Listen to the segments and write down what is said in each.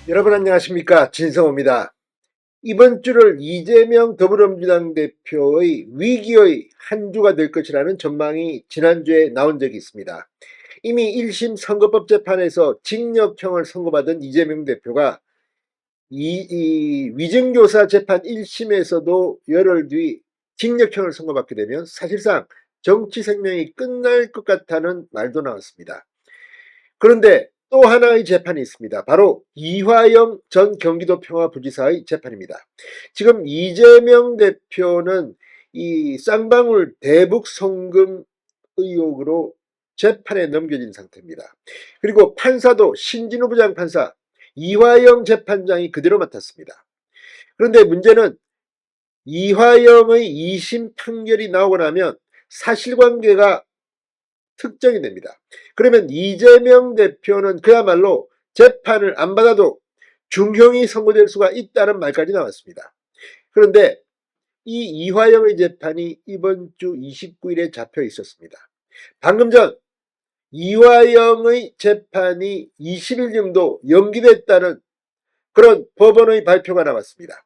여러분 안녕하십니까, 진성호입니다. 이번 주를 이재명 더불어민주당 대표의 위기의 한 주가 될 것이라는 전망이 지난주에 나온 적이 있습니다. 이미 1심 선거법 재판에서 징역형을 선고받은 이재명 대표가 이 위증교사 재판 1심에서도 열흘 뒤 징역형을 선고받게 되면 사실상 정치 생명이 끝날 것 같다는 말도 나왔습니다. 그런데 또 하나의 재판이 있습니다. 바로 이화영 전 경기도 평화부지사의 재판입니다. 지금 이재명 대표는 이 쌍방울 대북 송금 의혹으로 재판에 넘겨진 상태입니다. 그리고 판사도 신진우 부장판사, 이화영 재판장이 그대로 맡았습니다. 그런데 문제는 이화영의 2심 판결이 나오고 나면 사실관계가 특정이 됩니다. 그러면 이재명 대표는 그야말로 재판을 안 받아도 중형이 선고될 수가 있다는 말까지 나왔습니다. 그런데 이 이화영의 재판이 이번 주 29일에 잡혀 있었습니다. 방금 전 이화영의 재판이 20일 정도 연기됐다는 그런 법원의 발표가 나왔습니다.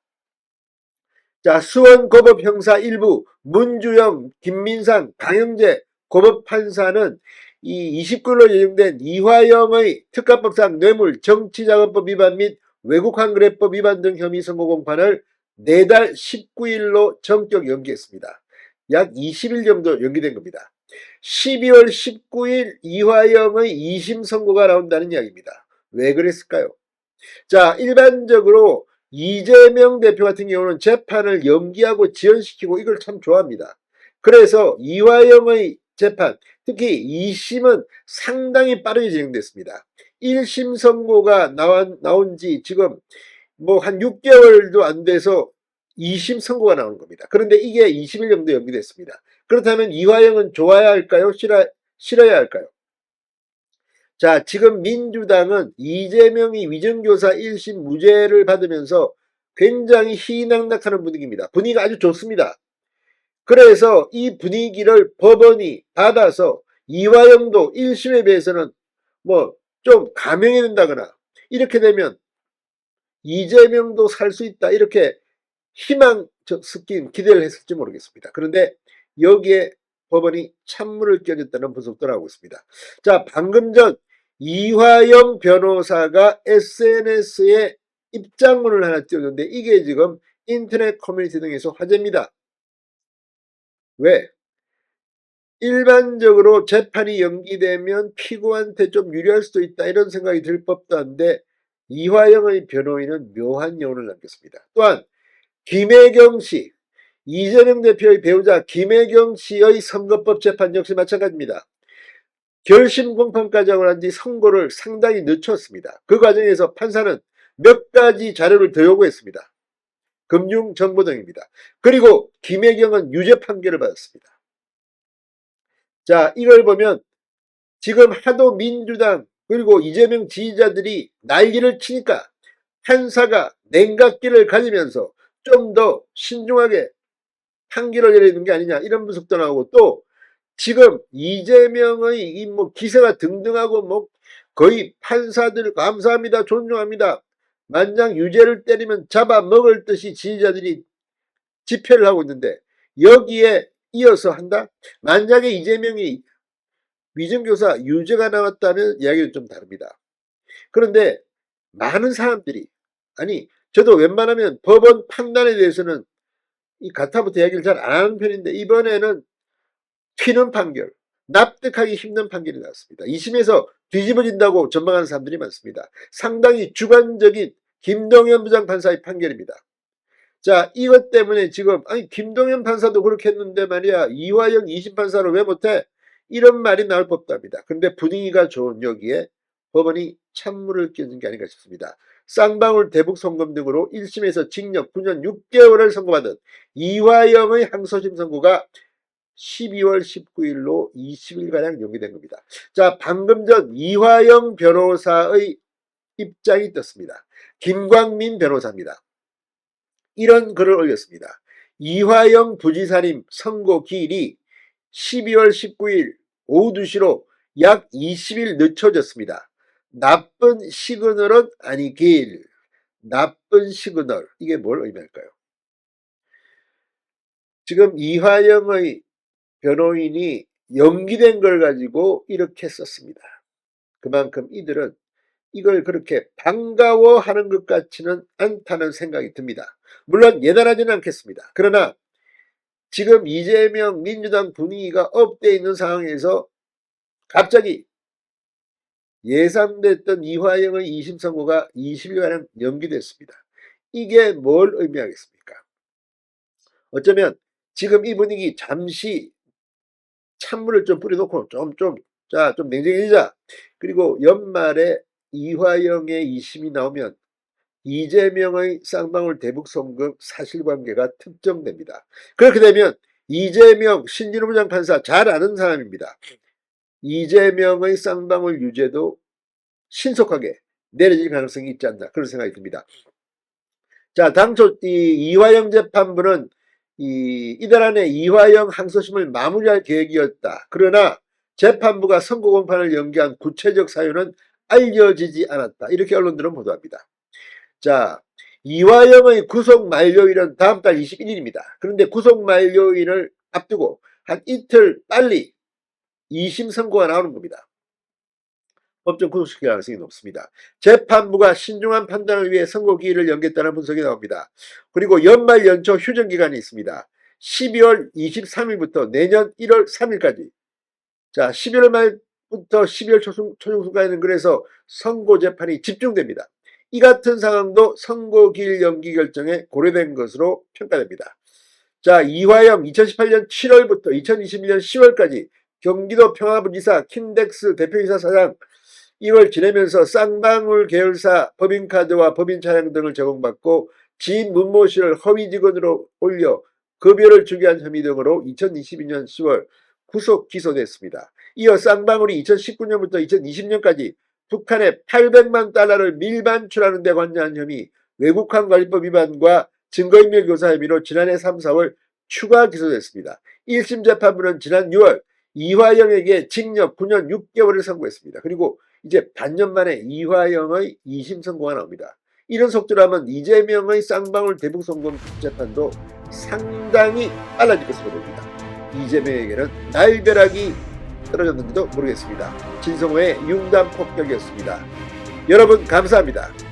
자, 수원고법 형사 1부 문주영, 김민상, 강영재 고법판사는 이 29일로 예정된 이화영의 특가법상 뇌물, 정치자금법 위반 및 외국환거래법 위반 등 혐의 선고 공판을 내달 19일로 전격 연기했습니다. 약 20일 정도 연기된 겁니다. 12월 19일 이화영의 2심 선고가 나온다는 이야기입니다. 왜 그랬을까요? 자, 일반적으로 이재명 대표 같은 경우는 재판을 연기하고 지연시키고 이걸 참 좋아합니다. 그래서 이화영의 재판, 특히 2심은 상당히 빠르게 진행됐습니다. 1심 선고가 나온 지 지금 뭐 한 6개월도 안 돼서 2심 선고가 나오는 겁니다. 그런데 이게 20일 정도 연기됐습니다. 그렇다면 이화영은 좋아야 할까요? 싫어야 할까요? 자, 지금 민주당은 이재명이 위증교사 1심 무죄를 받으면서 굉장히 희낙낙하는 분위기입니다. 분위기가 아주 좋습니다. 그래서 이 분위기를 법원이 받아서 이화영도 1심에 비해서는 뭐 좀 감형이 된다거나 이렇게 되면 이재명도 살 수 있다, 이렇게 희망 섞인 기대를 했을지 모르겠습니다. 그런데 여기에 법원이 찬물을 끼얹었다는 분석도 나오고 있습니다. 자, 방금 전 이화영 변호사가 SNS에 입장문을 하나 띄웠는데 이게 지금 인터넷 커뮤니티 등에서 화제입니다. 왜? 일반적으로 재판이 연기되면 피고한테 좀 유리할 수도 있다, 이런 생각이 들 법도 한데 이화영의 변호인은 묘한 여운을 남겼습니다. 또한 김혜경 씨, 이재명 대표의 배우자 김혜경 씨의 선거법 재판 역시 마찬가지입니다. 결심 공판까지 하고 난 뒤 선고를 상당히 늦췄습니다. 그 과정에서 판사는 몇 가지 자료를 더 요구했습니다. 금융정보 등입니다. 그리고 김혜경은 유죄 판결을 받았습니다. 자, 이걸 보면 지금 하도 민주당 그리고 이재명 지지자들이 난리를 치니까 판사가 냉각기를 가지면서 좀 더 신중하게 판결을 내리는 게 아니냐, 이런 분석도 나오고, 또 지금 이재명의 이 뭐 기세가 등등하고 뭐 거의 판사들 감사합니다, 존중합니다, 만약 유죄를 때리면 잡아먹을 듯이 지지자들이 집회를 하고 있는데 여기에 이어서 한다? 만약에 이재명이 위증교사 유죄가 나왔다면 이야기는 좀 다릅니다. 그런데 많은 사람들이, 아니 저도 웬만하면 법원 판단에 대해서는 이 가타부터 이야기를 잘 안 하는 편인데 이번에는 튀는 판결, 납득하기 힘든 판결이 나왔습니다. 2심에서 뒤집어진다고 전망하는 사람들이 많습니다. 상당히 주관적인 김동연 부장판사의 판결입니다. 자, 이것 때문에 지금 아니 김동연 판사도 그렇게 했는데 말이야, 이화영 2심 판사를 왜 못해? 이런 말이 나올 법도 합니다. 그런데 분위기가 좋은 여기에 법원이 찬물을 끼얹은 게 아닌가 싶습니다. 쌍방울 대북 송금 등으로 1심에서 징역 9년 6개월을 선고받은 이화영의 항소심 선고가 12월 19일로 20일가량 연기된 겁니다. 자, 방금 전 이화영 변호사의 입장이 떴습니다. 김광민 변호사입니다. 이런 글을 올렸습니다. 이화영 부지사님 선고 기일이 12월 19일 오후 2시로 약 20일 늦춰졌습니다. 나쁜 시그널은 아니길. 나쁜 시그널. 이게 뭘 의미할까요? 지금 이화영의 변호인이 연기된 걸 가지고 이렇게 썼습니다. 그만큼 이들은 이걸 그렇게 반가워하는 것 같지는 않다는 생각이 듭니다. 물론 예단하지는 않겠습니다. 그러나 지금 이재명 민주당 분위기가 업돼 있는 상황에서 갑자기 예상됐던 이화영의 2심 선고가 20일가량 연기됐습니다. 이게 뭘 의미하겠습니까? 어쩌면 지금 이 분위기 잠시 찬물을 좀 뿌려놓고 좀 냉정해지자. 그리고 연말에 이화영의 2심이 나오면 이재명의 쌍방울 대북 송금 사실관계가 특정됩니다. 그렇게 되면 이재명 신진호 부장판사 잘 아는 사람입니다. 이재명의 쌍방울 유죄도 신속하게 내려질 가능성이 있지 않나 그런 생각이 듭니다. 자, 당초 이화영 재판부는 이달 안에 이화영 항소심을 마무리할 계획이었다. 그러나 재판부가 선고 공판을 연기한 구체적 사유는 알려지지 않았다. 이렇게 언론들은 보도합니다. 자, 이화영의 구속 만료일은 다음 달 21일입니다. 그런데 구속 만료일을 앞두고 한 이틀 빨리 2심 선고가 나오는 겁니다. 법정 구속시킬 가능성이 높습니다. 재판부가 신중한 판단을 위해 선고 기일을 연기했다는 분석이 나옵니다. 그리고 연말 연초 휴전 기간이 있습니다. 12월 23일부터 내년 1월 3일까지. 자, 11월 말부터 12월 초중순까지는 그래서 선고 재판이 집중됩니다. 이 같은 상황도 선고 기일 연기 결정에 고려된 것으로 평가됩니다. 자, 이화영 2018년 7월부터 2021년 10월까지 경기도 평화부지사 킨덱스 대표이사 사장 1월 지내면서 쌍방울 계열사 법인카드와 법인차량 등을 제공받고 지인 문모 씨를 허위 직원으로 올려 급여를 주게 한 혐의 등으로 2022년 10월 구속 기소됐습니다. 이어 쌍방울이 2019년부터 2020년까지 북한에 800만 달러를 밀반출하는 데 관여한 혐의, 외국환 관리법 위반과 증거인멸 교사 혐의로 지난해 3, 4월 추가 기소됐습니다. 1심 재판부는 지난 6월 이화영에게 징역 9년 6개월을 선고했습니다. 그리고 이제 반년 만에 이화영의 2심 선고가 나옵니다. 이런 속도라면 이재명의 쌍방울 대북 송금 재판도 상당히 빨라질 것으로 보입니다. 이재명에게는 날벼락이 떨어졌는지도 모르겠습니다. 진성호의 융단 폭격이었습니다. 여러분 감사합니다.